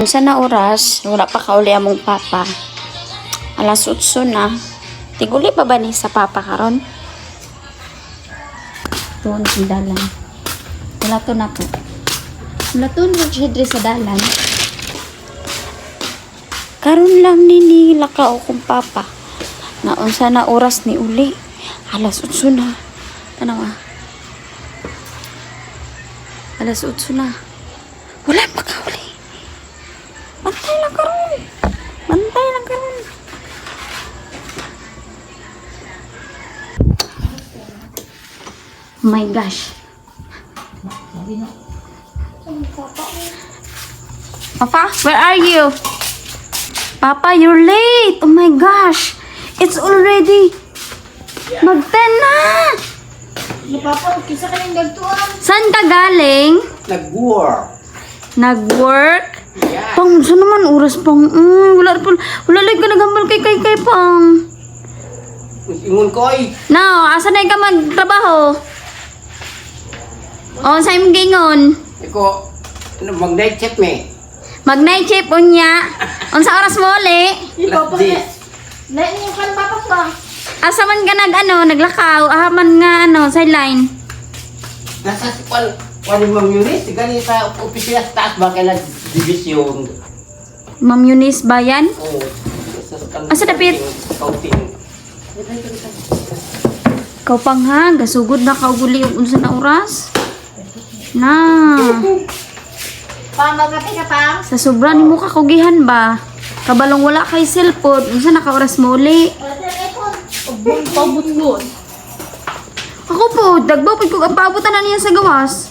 Sa na oras, wala pa kauli among papa. Alas 8 na. Tiguli pa ba ni sa papa karon? Doon sa dalan. Wala to na po. Wala to na siya sa dalan. Karon lang nini lakaw kong papa. Naunsa na oras ni uli. Alas 8 na. Ano ba? Alas 8 na. Wala pa kauli. Bantay lang karon. Bantay lang karon. Oh my gosh. Papa, where are you? Papa, you're late. Oh my gosh. It's already mag-10 na. Papa, kisa ka ng gagtuan. Saan ka galing? Nag-work. Nag-work? Yeah. Pang, saan naman oras pang? Wala lang ka naghambal kay pang. Ingon ko ay. Now, asa na ka magtrabaho? O, sa imong gingon? Iko, mag-night check me. Mag-night shift unya. Unsa oras mo uli? Last days. Lain niyo ka ng papa ka. Asa man ka naglakaw, ahaman nga sideline. Nasa si Juan Ma'am Yunis, gani sa opisina sa taas ba kaya division. Ma'am Eunice ba yan? Oh. Asa dapit? Counting. Ikaw pang ha, gasugod na kauguli yung unsa na oras. Na. Pa, magkape ka pa. Sa sobra ni mo kakugihan ba? Kabalong wala kay cellphone, unsa na ka oras mo uli? Wala tayong iPhone. Pabot-bot. Ako po, dagbaw pud ko paabutan na niya sa gawas.